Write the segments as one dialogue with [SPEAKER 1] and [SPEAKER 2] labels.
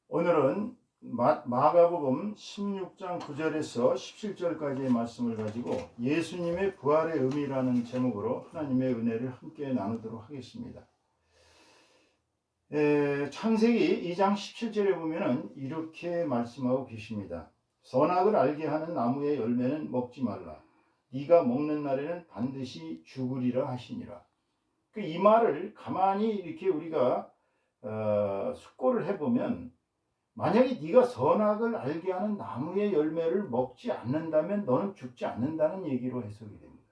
[SPEAKER 1] 오늘은 마가복음 16장 9절에서 17절까지의 말씀을 가지고 예수님의 부활의 의미라는 제목으로 하나님의 은혜를 함께 나누도록 하겠습니다. 창세기 2장 17절에 보면은 이렇게 말씀하고 계십니다. 선악을 알게 하는 나무의 열매는 먹지 말라. 네가 먹는 날에는 반드시 죽으리라 하시니라. 이 말을 가만히 이렇게 우리가 숙고를 해보면, 만약에 네가 선악을 알게 하는 나무의 열매를 먹지 않는다면 너는 죽지 않는다는 얘기로 해석이 됩니다.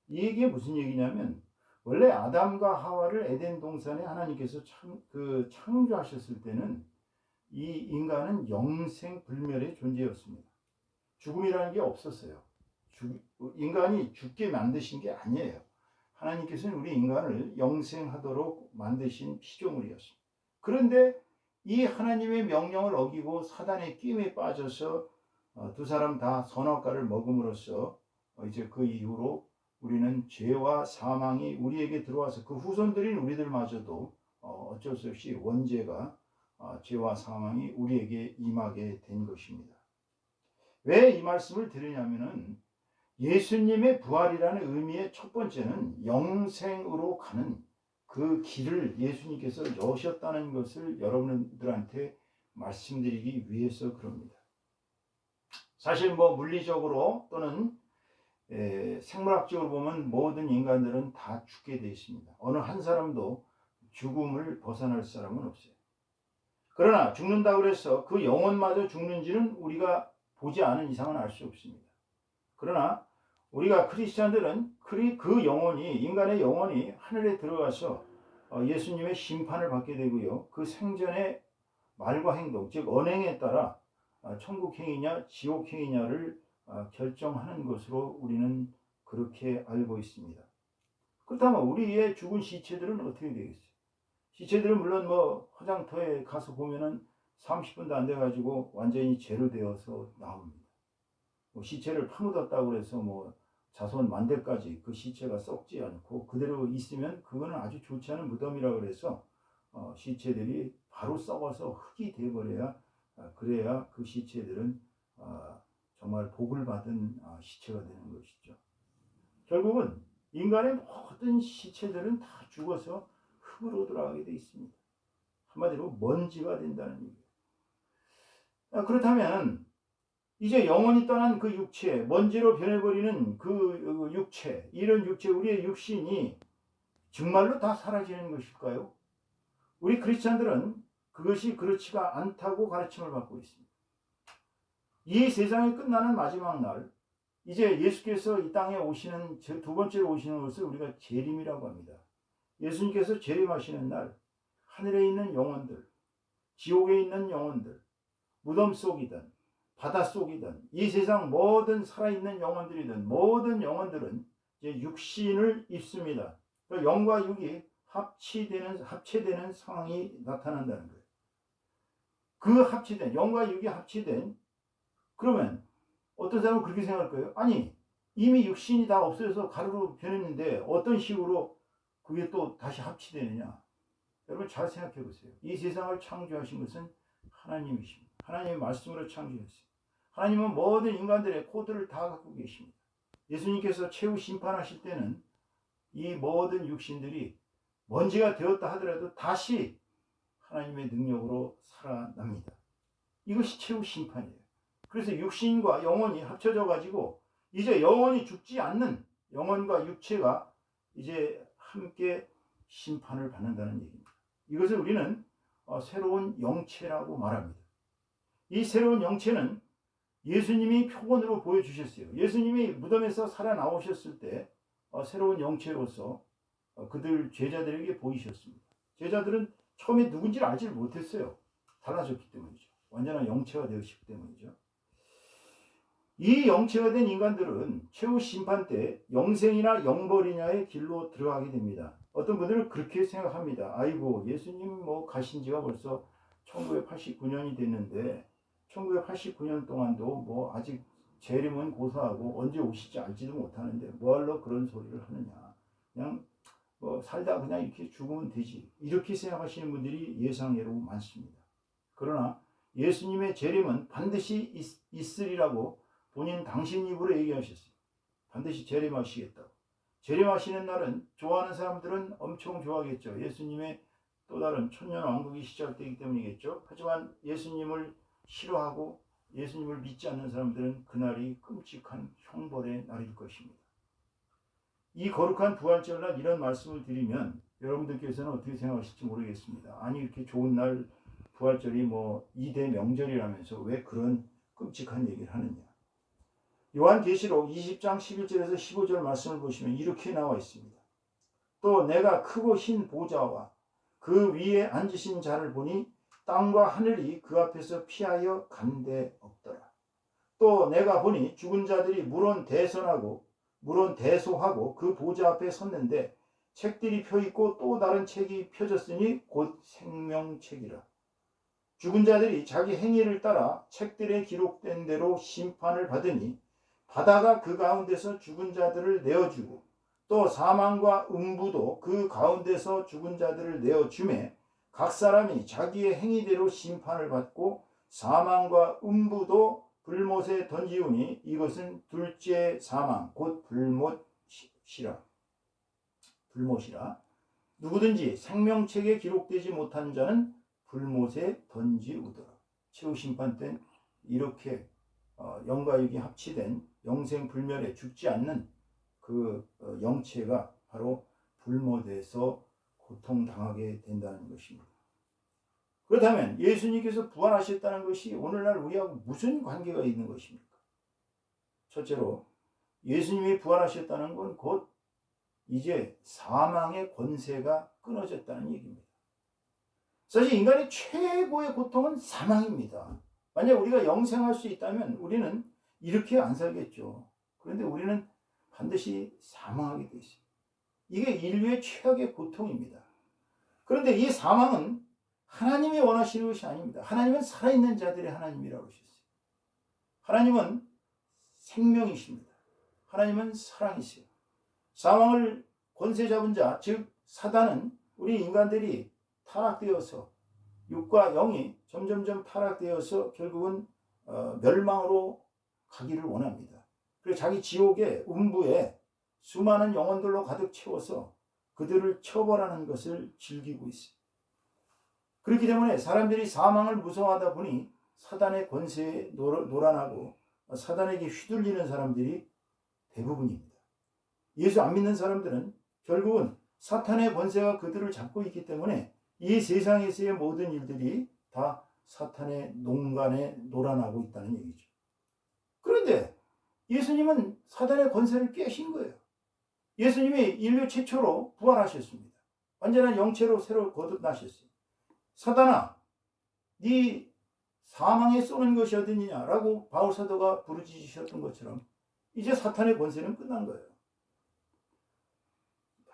[SPEAKER 1] 이 얘기가 무슨 얘기냐면, 원래 아담과 하와를 에덴 동산에 하나님께서 창조하셨을 때는 이 인간은 영생불멸의 존재였습니다. 죽음이라는 게 없었어요. 인간이 죽게 만드신 게 아니에요. 하나님께서는 우리 인간을 영생하도록 만드신 피조물이었습니다. 그런데 이 하나님의 명령을 어기고 사단의 끼임에 빠져서 두 사람 다 선악과를 먹음으로써 이제 그 이후로 우리는 죄와 사망이 우리에게 들어와서 그 후손들인 우리들마저도 어쩔 수 없이 원죄가 죄와 사망이 우리에게 임하게 된 것입니다. 왜 이 말씀을 드리냐면은, 예수님의 부활이라는 의미의 첫 번째는 영생으로 가는 그 길을 예수님께서 여셨다는 것을 여러분들한테 말씀드리기 위해서 그럽니다. 사실 물리적으로 또는 생물학적으로 보면 모든 인간들은 다 죽게 되어 있습니다. 어느 한 사람도 죽음을 벗어날 사람은 없어요. 그러나 죽는다고 해서 그 영혼마저 죽는지는 우리가 보지 않은 이상은 알 수 없습니다. 그러나 우리가 크리스찬들은 그 영혼이, 인간의 영혼이 하늘에 들어가서 예수님의 심판을 받게 되고요, 그 생전의 말과 행동, 즉 언행에 따라 천국 행이냐 지옥 행이냐를 결정하는 것으로 우리는 그렇게 알고 있습니다. 그렇다면 우리의 죽은 시체들은 어떻게 되겠어요? 시체들은 물론 화장터에 가서 보면은 30분도 안 돼가지고 완전히 재로 되어서 나옵니다. 시체를 파묻었다고 해서 자손 만대까지 그 시체가 썩지 않고 그대로 있으면 그거는 아주 좋지 않은 무덤이라고 그래서 시체들이 바로 썩어서 흙이 되어버려야, 그래야 그 시체들은 정말 복을 받은 시체가 되는 것이죠. 결국은 인간의 모든 시체들은 다 죽어서 흙으로 돌아가게 되어 있습니다. 한마디로 먼지가 된다는 얘기예요. 그렇다면 이제 영혼이 떠난 그 육체, 먼지로 변해버리는 그 육체, 이런 육체, 우리의 육신이 정말로 다 사라지는 것일까요? 우리 크리스찬들은 그것이 그렇지가 않다고 가르침을 받고 있습니다. 이 세상이 끝나는 마지막 날, 이제 예수께서 이 땅에 오시는, 두 번째로 오시는 것을 우리가 재림이라고 합니다. 예수님께서 재림하시는 날, 하늘에 있는 영혼들, 지옥에 있는 영혼들, 무덤 속이든 바닷속이든 이 세상 모든 살아있는 영혼들이든 모든 영혼들은 이제 육신을 입습니다. 그러니까 영과 육이 합체되는 상황이 나타난다는 거예요. 그 합체된, 영과 육이 합체된, 그러면 어떤 사람은 그렇게 생각할 거예요. 아니, 이미 육신이 다 없어져서 가루로 변했는데 어떤 식으로 그게 또 다시 합체되느냐. 여러분 잘 생각해 보세요. 이 세상을 창조하신 것은 하나님이십니다. 하나님의 말씀으로 창조했어요. 하나님은 모든 인간들의 코드를 다 갖고 계십니다. 예수님께서 최후 심판하실 때는 이 모든 육신들이 먼지가 되었다 하더라도 다시 하나님의 능력으로 살아납니다. 이것이 최후 심판이에요. 그래서 육신과 영혼이 합쳐져 가지고 이제 영혼이 죽지 않는, 영혼과 육체가 이제 함께 심판을 받는다는 얘기입니다. 이것을 우리는 새로운 영체라고 말합니다. 이 새로운 영체는 예수님이 표본으로 보여주셨어요. 예수님이 무덤에서 살아나오셨을 때 새로운 영체로서 그들 제자들에게 보이셨습니다. 제자들은 처음에 누군지를 알지 못했어요. 달라졌기 때문이죠. 완전한 영체가 되었기 때문이죠. 이 영체가 된 인간들은 최후 심판 때 영생이나 영벌이냐의 길로 들어가게 됩니다. 어떤 분들은 그렇게 생각합니다. 아이고, 예수님 가신 지가 벌써 1989년이 됐는데 1989년 동안도 아직 재림은 고사하고 언제 오실지 알지도 못하는데 뭐하러 그런 소리를 하느냐. 그냥 살다 그냥 이렇게 죽으면 되지. 이렇게 생각하시는 분들이 예상외로 많습니다. 그러나 예수님의 재림은 반드시 있으리라고 본인 당신 입으로 얘기하셨어요. 반드시 재림하시겠다고. 재림하시는 날은 좋아하는 사람들은 엄청 좋아하겠죠. 예수님의 또 다른 천년왕국이 시작되기 때문이겠죠. 하지만 예수님을 싫어하고 예수님을 믿지 않는 사람들은 그날이 끔찍한 형벌의 날일 것입니다. 이 거룩한 부활절날 이런 말씀을 드리면 여러분들께서는 어떻게 생각하실지 모르겠습니다. 아니 이렇게 좋은 날 부활절이 뭐 2대 명절이라면서 왜 그런 끔찍한 얘기를 하느냐. 요한계시록 20장 11절에서 15절 말씀을 보시면 이렇게 나와 있습니다. 또 내가 크고 흰 보좌와 그 위에 앉으신 자를 보니 땅과 하늘이 그 앞에서 피하여 간데 없더라. 또 내가 보니 죽은 자들이 물론 대소하고 그 보좌 앞에 섰는데 책들이 펴있고 또 다른 책이 펴졌으니 곧 생명책이라. 죽은 자들이 자기 행위를 따라 책들에 기록된 대로 심판을 받으니 바다가 그 가운데서 죽은 자들을 내어주고 또 사망과 음부도 그 가운데서 죽은 자들을 내어주매 각 사람이 자기의 행위대로 심판을 받고 사망과 음부도 불못에 던지우니 이것은 둘째 사망 곧 불못이라. 누구든지 생명책에 기록되지 못한 자는 불못에 던지우더라. 최후 심판 때 이렇게 영과 육이 합치된 영생불멸에 죽지 않는 그 영체가 바로 불못에서 고통당하게 된다는 것입니다. 그렇다면 예수님께서 부활하셨다는 것이 오늘날 우리하고 무슨 관계가 있는 것입니까? 첫째로 예수님이 부활하셨다는 건 곧 이제 사망의 권세가 끊어졌다는 얘기입니다. 사실 인간의 최고의 고통은 사망입니다. 만약 우리가 영생할 수 있다면 우리는 이렇게 안 살겠죠. 그런데 우리는 반드시 사망하게 돼 있어요. 이게 인류의 최악의 고통입니다. 그런데 이 사망은 하나님이 원하시는 것이 아닙니다. 하나님은 살아있는 자들의 하나님이라고 하셨어요. 하나님은 생명이십니다. 하나님은 사랑이세요. 사망을 권세 잡은 자, 즉 사단은 우리 인간들이 타락되어서 육과 영이 점점점 타락되어서 결국은 멸망으로 가기를 원합니다. 그리고 자기 지옥의 음부에 수많은 영혼들로 가득 채워서 그들을 처벌하는 것을 즐기고 있어요. 그렇기 때문에 사람들이 사망을 무서워하다 보니 사단의 권세에 놀아나고 사단에게 휘둘리는 사람들이 대부분입니다. 예수 안 믿는 사람들은 결국은 사탄의 권세가 그들을 잡고 있기 때문에 이 세상에서의 모든 일들이 다 사탄의 농간에 놀아나고 있다는 얘기죠. 그런데 예수님은 사단의 권세를 깨신 거예요. 예수님이 인류 최초로 부활하셨습니다. 완전한 영체로 새로 거듭나셨어요. 사단아, 네 사망에 쏘는 것이 어디냐라고 바울 사도가 부르짖으셨던 것처럼 이제 사탄의 권세는 끝난 거예요.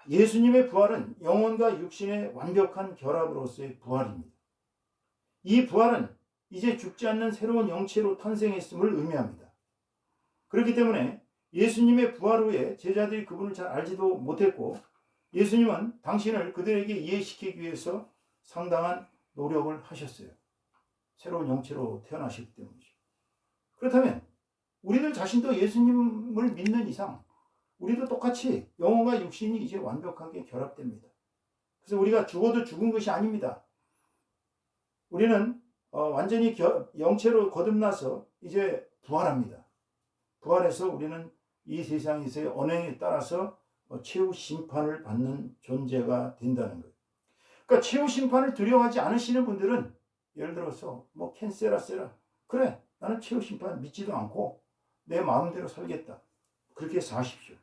[SPEAKER 1] 예수님의 부활은 영혼과 육신의 완벽한 결합으로서의 부활입니다. 이 부활은 이제 죽지 않는 새로운 영체로 탄생했음을 의미합니다. 그렇기 때문에 예수님의 부활 후에 제자들이 그분을 잘 알지도 못했고 예수님은 당신을 그들에게 이해시키기 위해서 상당한 노력을 하셨어요. 새로운 영체로 태어나셨기 때문이죠. 그렇다면 우리들 자신도 예수님을 믿는 이상 우리도 똑같이 영혼과 육신이 이제 완벽하게 결합됩니다. 그래서 우리가 죽어도 죽은 것이 아닙니다. 우리는 완전히 영체로 거듭나서 이제 부활합니다. 부활해서 우리는 이 세상에서의 언행에 따라서 최후 심판을 받는 존재가 된다는 거예요. 그러니까 최후 심판을 두려워하지 않으시는 분들은 예를 들어서 뭐 캔세라세라 그래 나는 최후 심판 믿지도 않고 내 마음대로 살겠다. 그렇게 사십시오.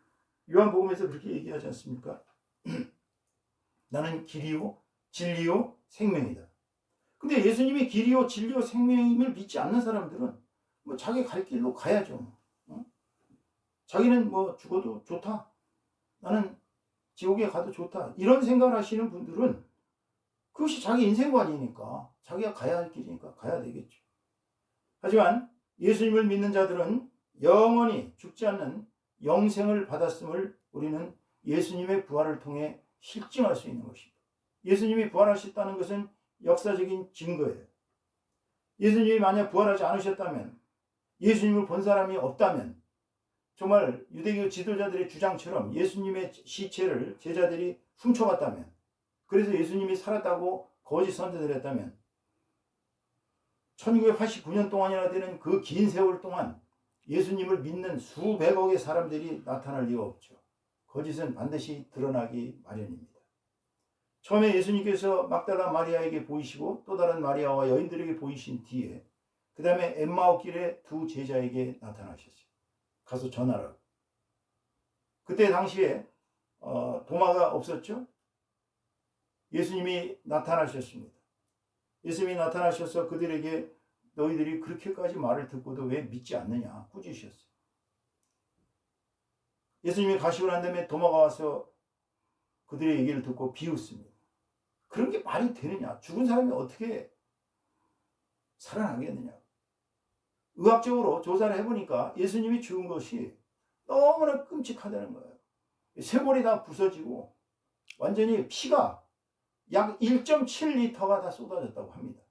[SPEAKER 1] 요한복음에서 그렇게 얘기하지 않습니까? 나는 길이요 진리요 생명이다. 근데 예수님이 길이요 진리요 생명임을 믿지 않는 사람들은 뭐 자기 갈 길로 가야죠. 자기는 뭐 죽어도 좋다. 나는 지옥에 가도 좋다. 이런 생각을 하시는 분들은 그것이 자기 인생관이니까 자기가 가야 할 길이니까 가야 되겠죠. 하지만 예수님을 믿는 자들은 영원히 죽지 않는 영생을 받았음을 우리는 예수님의 부활을 통해 실증할 수 있는 것입니다. 예수님이 부활하셨다는 것은 역사적인 증거예요. 예수님이 만약 부활하지 않으셨다면, 예수님을 본 사람이 없다면, 정말 유대교 지도자들의 주장처럼 예수님의 시체를 제자들이 훔쳐갔다면, 그래서 예수님이 살았다고 거짓 선전을 했다면, 1989년 동안이나 되는 그 긴 세월 동안 예수님을 믿는 수백억의 사람들이 나타날 리가 없죠. 거짓은 반드시 드러나기 마련입니다. 처음에 예수님께서 막달라 마리아에게 보이시고 또 다른 마리아와 여인들에게 보이신 뒤에 그 다음에 엠마오 길에 두 제자에게 나타나셨어요. 가서 전하라. 그때 당시에 도마가 없었죠. 예수님이 나타나셨습니다. 예수님이 나타나셔서 그들에게 너희들이 그렇게까지 말을 듣고도 왜 믿지 않느냐 꾸짖으셨어요. 예수님이 가시고 난 다음에 도마가 와서 그들의 얘기를 듣고 비웃습니다. 그런 게 말이 되느냐? 죽은 사람이 어떻게 살아나겠느냐? 의학적으로 조사를 해보니까 예수님이 죽은 것이 너무나 끔찍하다는 거예요. 쇄골이 다 부서지고 완전히 피가 약 1.7리터가 다 쏟아졌다고 합니다.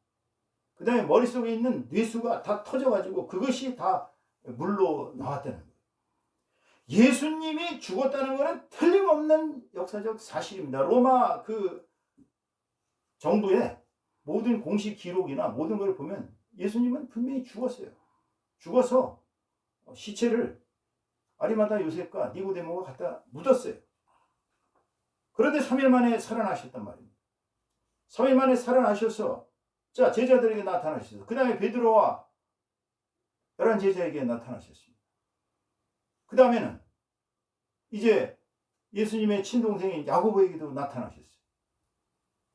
[SPEAKER 1] 그 다음에 머릿속에 있는 뇌수가 다 터져가지고 그것이 다 물로 나왔다는 거예요. 예수님이 죽었다는 것은 틀림없는 역사적 사실입니다. 로마 그 정부의 모든 공식 기록이나 모든 걸 보면 예수님은 분명히 죽었어요. 죽어서 시체를 아리마다 요셉과 니고데모가 갖다 묻었어요. 그런데 3일 만에 살아나셨단 말입니다. 3일 만에 살아나셔서 자 제자들에게 나타나셨어요. 그 다음에 베드로와 11제자에게 나타나셨습니다. 그 다음에는 이제 예수님의 친동생인 야고보에게도 나타나셨어요.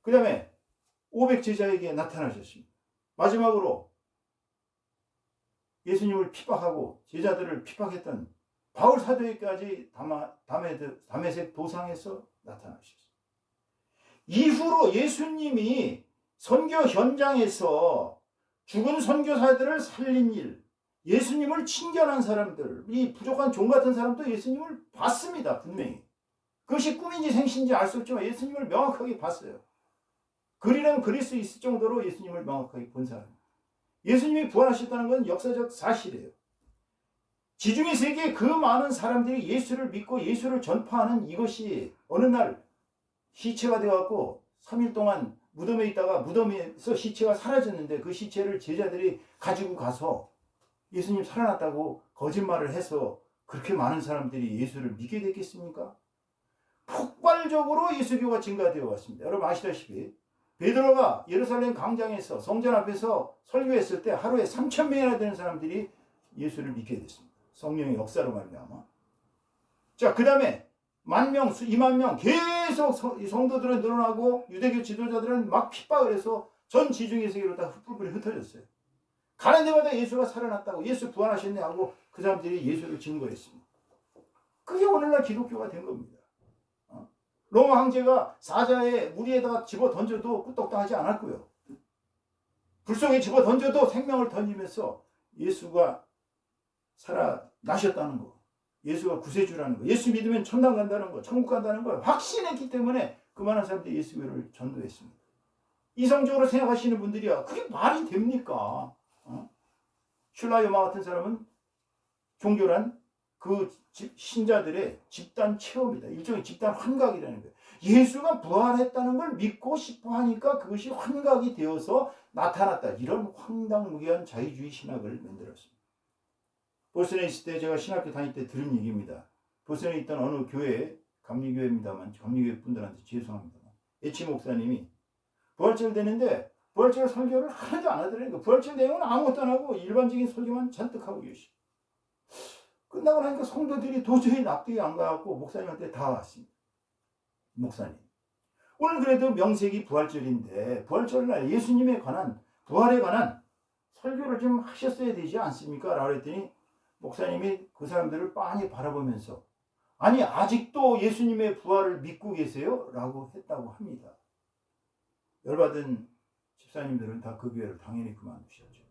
[SPEAKER 1] 그 다음에 500제자에게 나타나셨습니다. 마지막으로 예수님을 핍박하고 제자들을 핍박했던 바울 사도에게까지 다메섹 도상에서 나타나셨어요. 이후로 예수님이 선교 현장에서 죽은 선교사들을 살린 일, 예수님을 친견한 사람들, 이 부족한 종 같은 사람도 예수님을 봤습니다. 분명히. 그것이 꿈인지 생신지 알 수 없지만 예수님을 명확하게 봤어요. 글이라면 그릴 수 있을 정도로 예수님을 명확하게 본 사람. 예수님이 부활하셨다는 건 역사적 사실이에요. 지중해 세계에 그 많은 사람들이 예수를 믿고 예수를 전파하는 이것이 어느 날 시체가 되어갖고 3일 동안 무덤에 있다가 무덤에서 시체가 사라졌는데 그 시체를 제자들이 가지고 가서 예수님 살아났다고 거짓말을 해서 그렇게 많은 사람들이 예수를 믿게 됐겠습니까? 폭발적으로 예수교가 증가되어 왔습니다. 여러분 아시다시피 베드로가 예루살렘 광장에서 성전 앞에서 설교했을 때 하루에 3,000명이나 되는 사람들이 예수를 믿게 됐습니다. 성령의 역사로 말미암아. 자, 그 다음에 10,000명, 20,000명 계속 성도들은 늘어나고 유대교 지도자들은 막 핍박을 해서 전 지중해 세계로 다 흩뿌리 흩어졌어요. 가는 데마다 예수가 살아났다고 예수 부활하셨네 하고 그 사람들이 예수를 증거했습니다. 그게 오늘날 기독교가 된 겁니다. 로마 황제가 사자의 무리에다가 집어 던져도 끄떡당하지 않았고요. 불 속에 집어 던져도 생명을 던지면서 예수가 살아나셨다는 거, 예수가 구세주라는 거, 예수 믿으면 천당 간다는 거, 천국 간다는 걸 확신했기 때문에 그 많은 사람들이 예수교를 전도했습니다. 이성적으로 생각하시는 분들이야 그게 말이 됩니까? 슐라요마 같은 사람은 종교란 그 신자들의 집단 체험이다. 일종의 집단 환각이라는 거예요. 예수가 부활했다는 걸 믿고 싶어 하니까 그것이 환각이 되어서 나타났다. 이런 황당무계한 자유주의 신학을 만들었습니다. 보스턴에 있을 때 제가 신학교 다닐 때 들은 얘기입니다. 보스턴에 있던 어느 교회, 감리교회입니다만 감리교회 분들한테 죄송합니다만 에치 목사님이 부활절 되는데 부활절 설교를 하나도 안 하더라고요. 부활절 내용은 아무것도 안 하고 일반적인 설교만 잔뜩 하고 계시고 끝나고 나니까 성도들이 도저히 납득이 안 가갖고 목사님한테 다 왔습니다. 목사님, 오늘 그래도 명색이 부활절인데 부활절날 예수님에 관한 부활에 관한 설교를 좀 하셨어야 되지 않습니까? 라고 했더니 목사님이 그 사람들을 빤히 바라보면서 아니 아직도 예수님의 부활을 믿고 계세요? 라고 했다고 합니다. 열받은 집사님들은 다 그 교회를 당연히 그만두셨죠.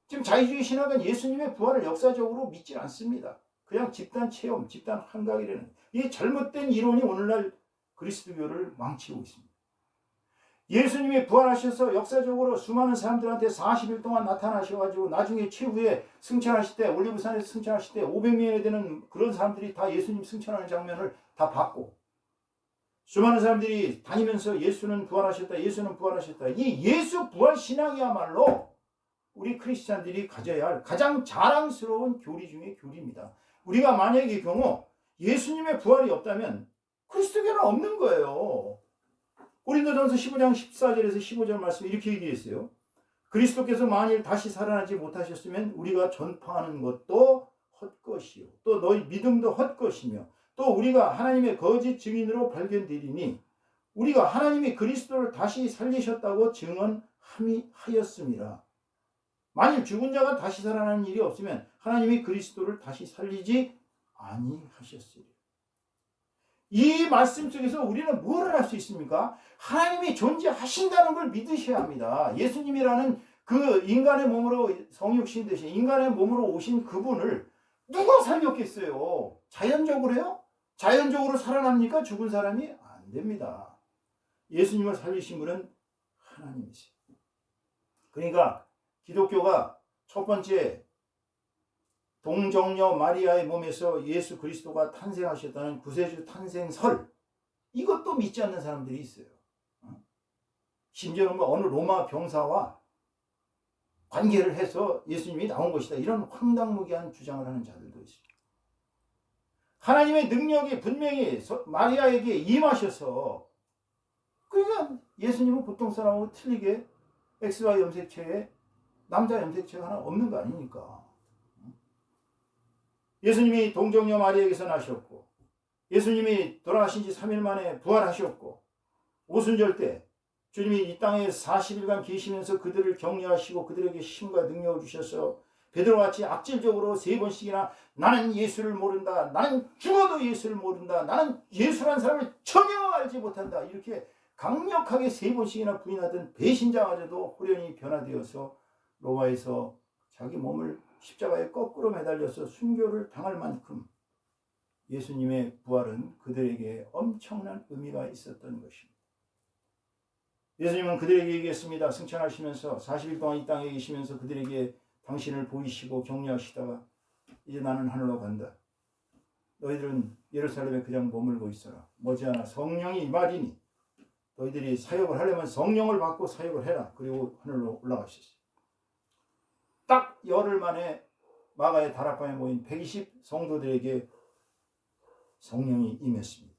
[SPEAKER 1] 지금 자유주의 신학은 예수님의 부활을 역사적으로 믿지 않습니다. 그냥 집단 체험, 집단 환각이라는 이 잘못된 이론이 오늘날 그리스도교를 망치고 있습니다. 예수님이 부활하셔서 역사적으로 수많은 사람들한테 40일 동안 나타나셔가지고 나중에 최후에 승천하실 때, 올리브산에서 승천하실 때 500명이 되는 그런 사람들이 다 예수님 승천하는 장면을 다 봤고, 수많은 사람들이 다니면서 예수는 부활하셨다, 예수는 부활하셨다. 이 예수 부활 신앙이야말로 우리 크리스찬들이 가져야 할 가장 자랑스러운 교리 중의 교리입니다. 우리가 만약의 경우 예수님의 부활이 없다면 그리스도교는 없는 거예요. 고린도전서 15장 14절에서 15절 말씀 이렇게 얘기했어요. 그리스도께서 만일 다시 살아나지 못하셨으면 우리가 전파하는 것도 헛것이요, 또 너희 믿음도 헛것이며, 또 우리가 하나님의 거짓 증인으로 발견되리니 우리가 하나님이 그리스도를 다시 살리셨다고 증언하였음이라. 만일 죽은 자가 다시 살아나는 일이 없으면 하나님이 그리스도를 다시 살리지 아니하셨으리. 이 말씀 속에서 우리는 뭘 할 수 있습니까? 하나님이 존재하신다는 걸 믿으셔야 합니다. 예수님이라는 그 인간의 몸으로 성육신 되신 인간의 몸으로 오신 그분을 누가 살렸겠어요? 자연적으로요? 자연적으로 살아납니까? 죽은 사람이? 안 됩니다. 예수님을 살리신 분은 하나님이세요. 그러니까 기독교가 첫 번째 동정녀 마리아의 몸에서 예수 그리스도가 탄생하셨다는 구세주 탄생설, 이것도 믿지 않는 사람들이 있어요. 심지어는 어느 로마 병사와 관계를 해서 예수님이 나온 것이다, 이런 황당무계한 주장을 하는 자들도 있습니다. 하나님의 능력이 분명히 마리아에게 임하셔서, 그러니까 예수님은 보통 사람하고 틀리게 XY 염색체에 남자 염색체가 하나 없는 거 아닙니까? 예수님이 동정녀 마리아에게서 나셨고, 예수님이 돌아가신 지 3일 만에 부활하셨고, 오순절 때 주님이 이 땅에 40일간 계시면서 그들을 격려하시고 그들에게 힘과 능력을 주셔서 베드로같이 악질적으로 3번씩이나 나는 예수를 모른다, 나는 죽어도 예수를 모른다, 나는 예수란 사람을 전혀 알지 못한다, 이렇게 강력하게 3번씩이나 부인하던 배신자마저도 호련히 변화되어서 로마에서 자기 몸을 십자가에 거꾸로 매달려서 순교를 당할 만큼 예수님의 부활은 그들에게 엄청난 의미가 있었던 것입니다. 예수님은 그들에게 얘기했습니다. 승천하시면서 40일 동안 이 땅에 계시면서 그들에게 당신을 보이시고 격려하시다가 이제 나는 하늘로 간다. 너희들은 예루살렘에 그냥 머물고 있어라. 머지않아 성령이 임하리니 너희들이 사역을 하려면 성령을 받고 사역을 해라. 그리고 하늘로 올라가셨어요. 딱 열흘 만에 마가의 다락방에 모인 120 성도들에게 성령이 임했습니다.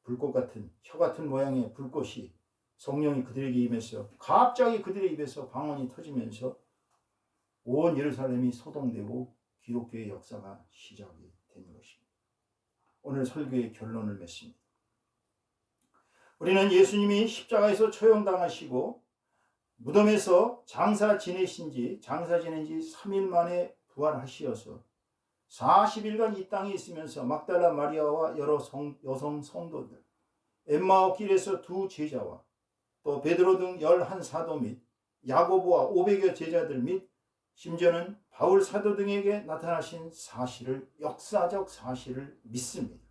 [SPEAKER 1] 불꽃 같은, 혀 같은 모양의 불꽃이 성령이 그들에게 임해서 갑자기 그들의 입에서 방언이 터지면서 온 예루살렘이 소동되고 기독교의 역사가 시작이 된 것입니다. 오늘 설교의 결론을 맺습니다. 우리는 예수님이 십자가에서 처형당하시고 무덤에서 장사 지낸 지 3일 만에 부활하시어서 40일간 이 땅에 있으면서 막달라 마리아와 여러 여성 성도들, 엠마오 길에서 2 제자와 또 베드로 등 11사도 및 야고보와 500여 제자들 및 심지어는 바울 사도 등에게 나타나신 사실을, 역사적 사실을 믿습니다.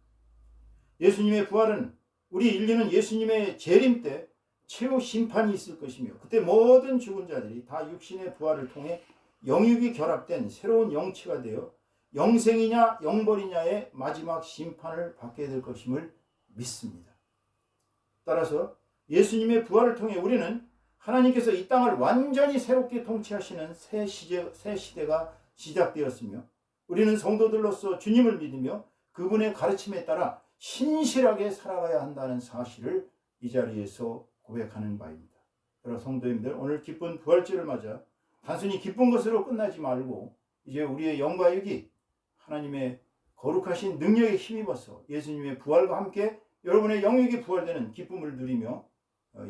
[SPEAKER 1] 예수님의 부활은 우리 인류는 예수님의 재림 때 최후 심판이 있을 것이며 그때 모든 죽은 자들이 다 육신의 부활을 통해 영육이 결합된 새로운 영체가 되어 영생이냐 영벌이냐의 마지막 심판을 받게 될 것임을 믿습니다. 따라서 예수님의 부활을 통해 우리는 하나님께서 이 땅을 완전히 새롭게 통치하시는 새 시대가 시작되었으며 우리는 성도들로서 주님을 믿으며 그분의 가르침에 따라 신실하게 살아가야 한다는 사실을 이 자리에서 고백하는 바입니다. 여러분 성도님들, 오늘 기쁜 부활절을 맞아 단순히 기쁜 것으로 끝나지 말고 이제 우리의 영과 육이 하나님의 거룩하신 능력에 힘입어서 예수님의 부활과 함께 여러분의 영육이 부활되는 기쁨을 누리며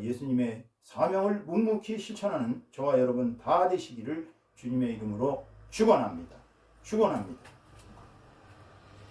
[SPEAKER 1] 예수님의 사명을 묵묵히 실천하는 저와 여러분 다 되시기를 주님의 이름으로 축원합니다. 축원합니다.